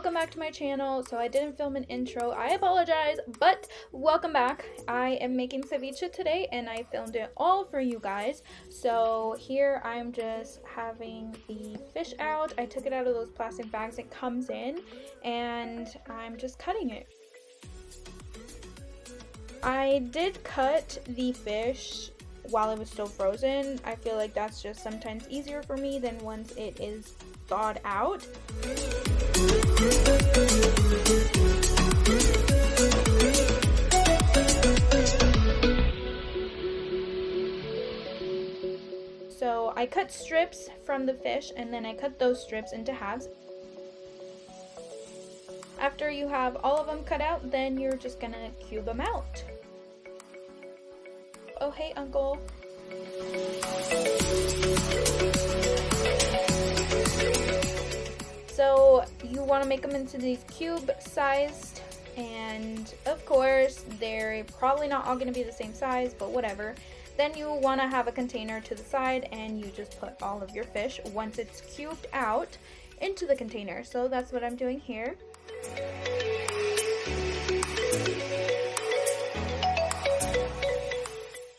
welcome back to my channel. So I didn't film an intro, I apologize, but welcome back. I am making ceviche today and I filmed it all for you guys. So here I'm just having the fish out. I took it out of those plastic bags it comes in and I'm just cutting it. I did cut the fish while it was still frozen. I feel like that's just sometimes easier for me than once it is thawed out. So I cut strips from the fish and then I cut those strips into halves. After you have all of them cut out, then you're just gonna cube them out. Oh, hey, Uncle. So you want to make them into these cube sized, and of course they're probably not all going to be the same size, but whatever. Then you want to have a container to the side and you just put all of your fish once it's cubed out into the container. So that's what I'm doing here.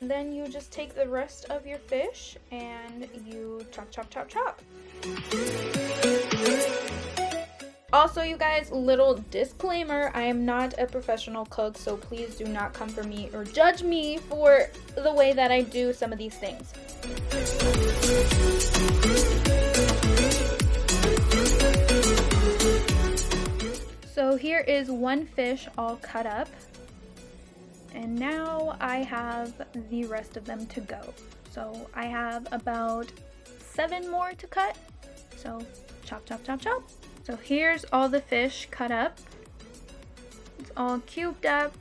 Then you just take the rest of your fish and you chop, chop, chop, chop. Also, you guys, little disclaimer, I am not a professional cook, so please do not come for me or judge me for the way that I do some of these things. So here is one fish all cut up. And now I have the rest of them to go. So I have about 7 more to cut. So chop, chop, chop, chop. So here's all the fish cut up. It's all cubed up,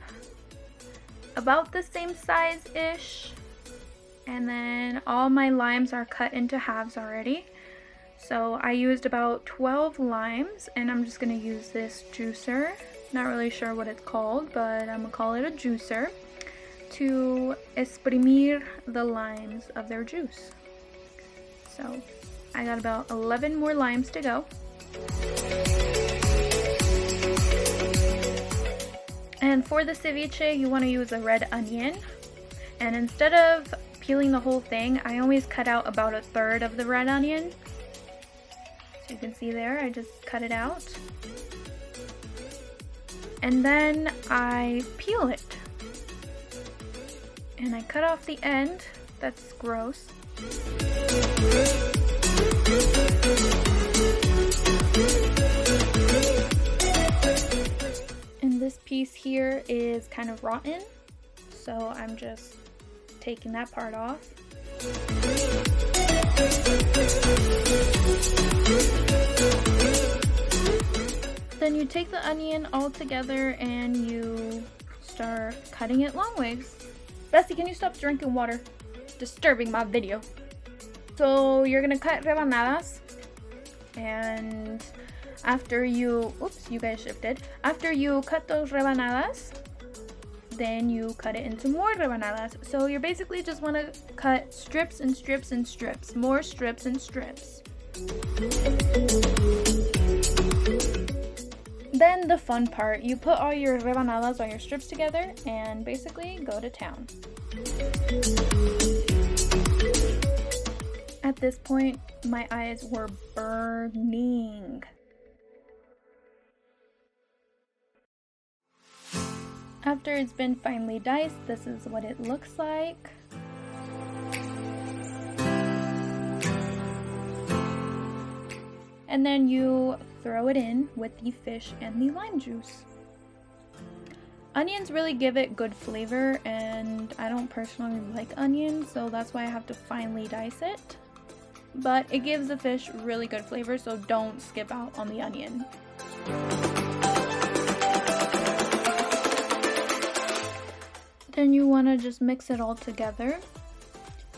about the same size-ish. And then all my limes are cut into halves already. So I used about 12 limes, and I'm just gonna use this juicer. Not really sure what it's called, but I'm gonna call it a juicer, to exprimir the limes of their juice. So I got about 11 more limes to go. And for the ceviche, you want to use a red onion, and instead of peeling the whole thing, I always cut out about 1/3 of the red onion. So you can see there, I just cut it out. And then I peel it. And I cut off the end. That's gross. And this piece here is kind of rotten. So I'm just taking that part off. Then you take the onion all together and you start cutting it long ways. Bessie, can you stop drinking water? It's disturbing my video. So you're gonna cut rebanadas, and after you, oops, you guys shifted. After you cut those rebanadas, then you cut it into more rebanadas. So you basically just want to cut strips and strips and strips, more strips and strips. Then the fun part, you put all your rebanadas, all your strips together, and basically go to town. At this point, my eyes were burning. After it's been finely diced, this is what it looks like. And then you throw it in with the fish and the lime juice. Onions really give it good flavor, and I don't personally like onions, so that's why I have to finely dice it. But it gives the fish really good flavor, so don't skip out on the onion. Then you want to just mix it all together.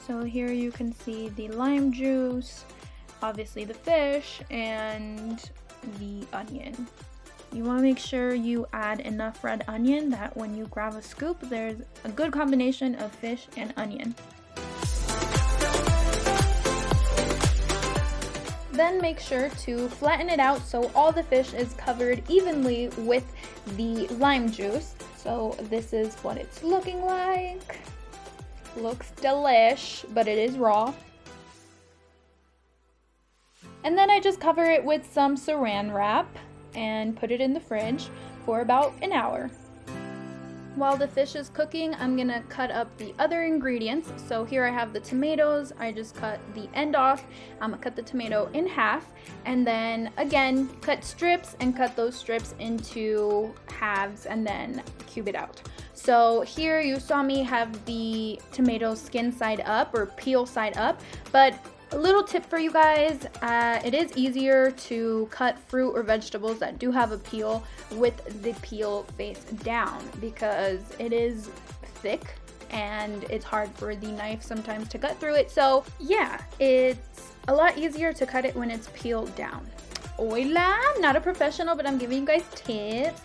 So here you can see the lime juice, obviously the fish, and the onion. You want to make sure you add enough red onion that when you grab a scoop, there's a good combination of fish and onion. Then make sure to flatten it out so all the fish is covered evenly with the lime juice. So this is what it's looking like. Looks delish, but it is raw. And then I just cover it with some saran wrap and put it in the fridge for about an hour. While the fish is cooking, I'm gonna cut up the other ingredients. So here I have the tomatoes. I just cut the end off. I'm gonna cut the tomato in half and then again cut strips and cut those strips into halves and then cube it out. So here you saw me have the tomato skin side up or peel side up, but a little tip for you guys, it is easier to cut fruit or vegetables that do have a peel with the peel face down because it is thick and it's hard for the knife sometimes to cut through it. So yeah, it's a lot easier to cut it when it's peeled down. Hola, not a professional, but I'm giving you guys tips.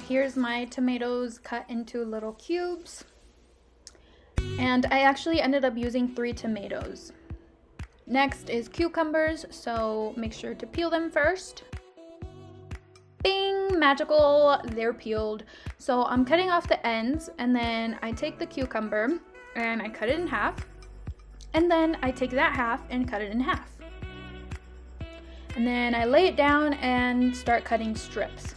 Here's my tomatoes cut into little cubes. And I actually ended up using 3 tomatoes. Next is cucumbers, so make sure to peel them first. Bing! Magical! They're peeled. So I'm cutting off the ends, and then I take the cucumber and I cut it in half. And then I take that half and cut it in half. And then I lay it down and start cutting strips.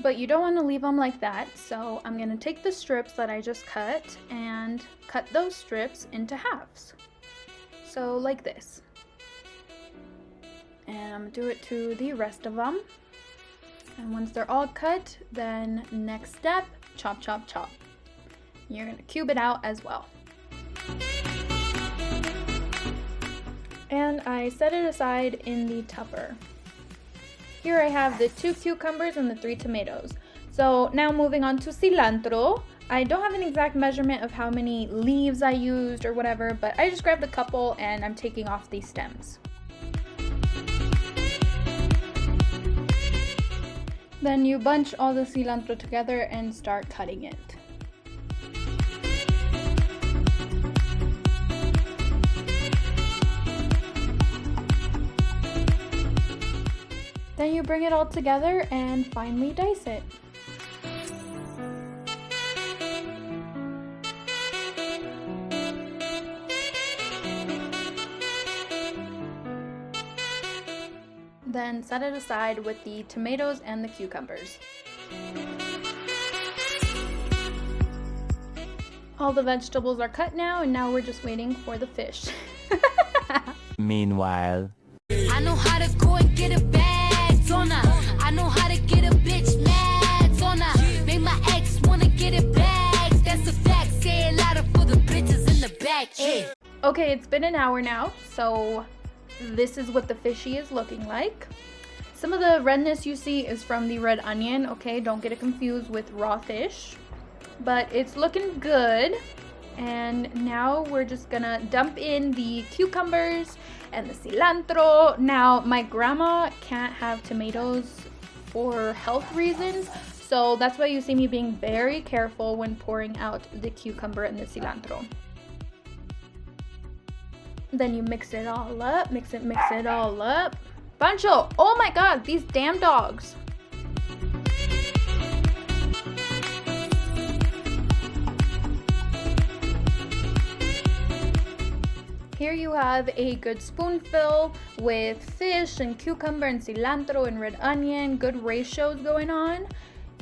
But you don't want to leave them like that, so I'm going to take the strips that I just cut and cut those strips into halves. So like this. And I'm going to do it to the rest of them. And once they're all cut, then next step, chop, chop, chop. You're going to cube it out as well. And I set it aside in the tupper. Here I have the 2 cucumbers and the 3 tomatoes. So now moving on to cilantro. I don't have an exact measurement of how many leaves I used or whatever, but I just grabbed a couple and I'm taking off these stems. Then you bunch all the cilantro together and start cutting it. Then you bring it all together and finally dice it. Then set it aside with the tomatoes and the cucumbers. All the vegetables are cut now, and now we're just waiting for the fish. Meanwhile, I know how to go and get a bag on her. I know how to get a bitch mad on her. Make my ex wanna get it back. That's a fact. Say a lot for the bitches in the back. Hey. Okay, it's been an hour now, so this is what the fishy is looking like. Some of the redness you see is from the red onion, okay? Don't get it confused with raw fish. But it's looking good. And now we're just gonna dump in the cucumbers and the cilantro. Now, my grandma can't have tomatoes for health reasons, so that's why you see me being very careful when pouring out the cucumber and the cilantro. Then you mix it all up, mix it all up. Pancho, oh my god, these damn dogs. Here you have a good spoonful with fish and cucumber and cilantro and red onion, good ratios going on.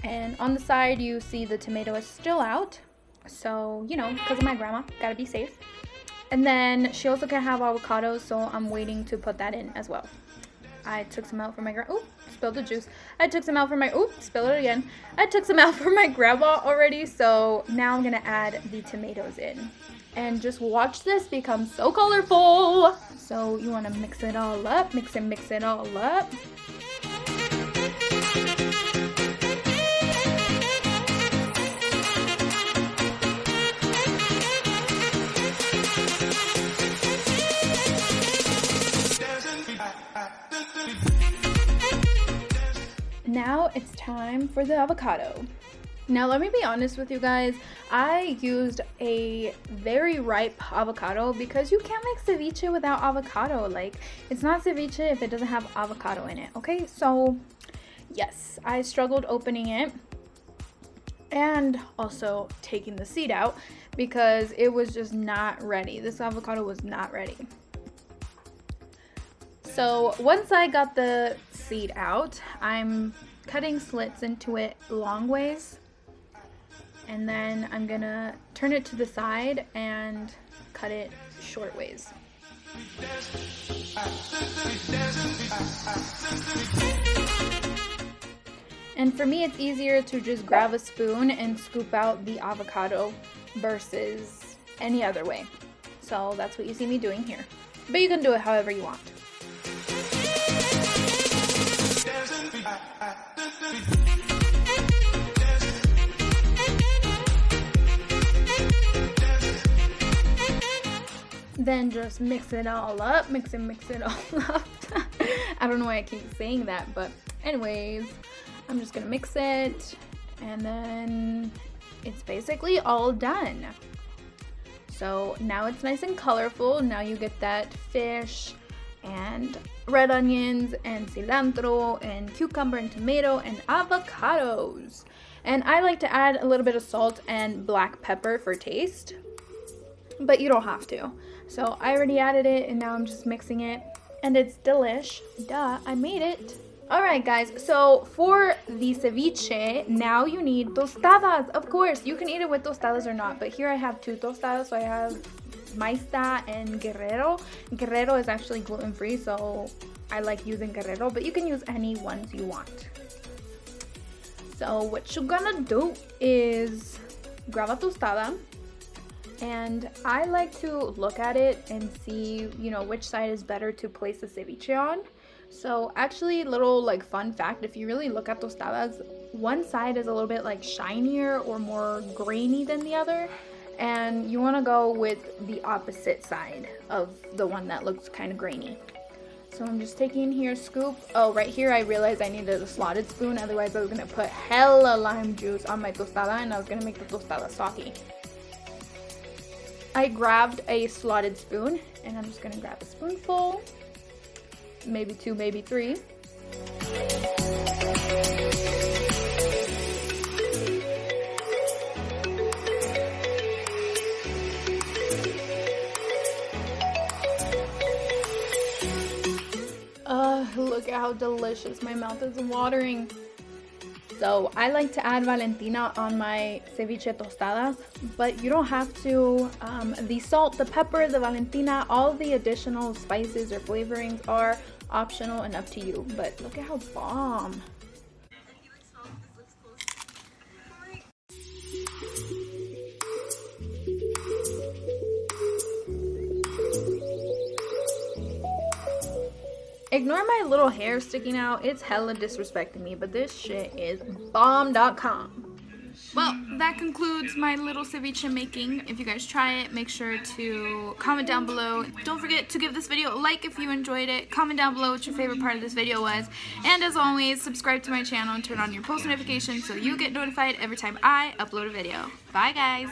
And on the side you see the tomato is still out. So, you know, because of my grandma, gotta be safe. And then she also can have avocados, so I'm waiting to put that in as well. I took some out for my grandma. Oop, spilled the juice. I took some out for my, oop, spill it again. I took some out for my grandma already, so now I'm gonna add the tomatoes in. And just watch this become so colorful. So you wanna mix it all up, mix it all up. now it's time for the avocado. Now let me be honest with you guys, I used a very ripe avocado because you can't make ceviche without avocado. Like, it's not ceviche if it doesn't have avocado in it, okay? So yes, I struggled opening it and also taking the seed out because it was just not ready. This avocado was not ready. So once I got the seed out, I'm cutting slits into it long ways. And then I'm gonna turn it to the side and cut it short ways. And for me, it's easier to just grab a spoon and scoop out the avocado versus any other way. So that's what you see me doing here. But you can do it however you want. Then just mix it all up, mix it all up. I don't know why I keep saying that, but anyways, I'm just gonna mix it, and then it's basically all done. So now it's nice and colorful. Now you get that fish and red onions and cilantro and cucumber and tomato and avocados. And I like to add a little bit of salt and black pepper for taste, but you don't have to. So I already added it, and now I'm just mixing it, and it's delish. Duh, I made it. Alright guys, so for the ceviche, now you need tostadas. Of course, you can eat it with tostadas or not, but here I have 2 tostadas. So I have Maísta and Guerrero. Guerrero is actually gluten-free, so I like using Guerrero, but you can use any ones you want. So what you're gonna do is grab a tostada, and I like to look at it and see, you know, which side is better to place the ceviche on. So actually, little like fun fact, if you really look at tostadas, one side is a little bit like shinier or more grainy than the other, and you want to go with the opposite side of the one that looks kind of grainy. So I'm just taking here a scoop. Oh, right here I realized I needed a slotted spoon, otherwise I was going to put hella lime juice on my tostada and I was going to make the tostada soggy. I grabbed a slotted spoon, and I'm just going to grab a spoonful, maybe 2, maybe 3. Look at how delicious. My mouth is watering. So I like to add Valentina on my ceviche tostadas, but you don't have to. The salt, the pepper, the Valentina, all the additional spices or flavorings are optional and up to you. But look at how bomb. Ignore my little hair sticking out. It's hella disrespecting me, but this shit is bomb.com. Well, that concludes my little ceviche making. If you guys try it, make sure to comment down below. Don't forget to give this video a like if you enjoyed it. Comment down below what your favorite part of this video was. And as always, subscribe to my channel and turn on your post notifications so you get notified every time I upload a video. Bye guys!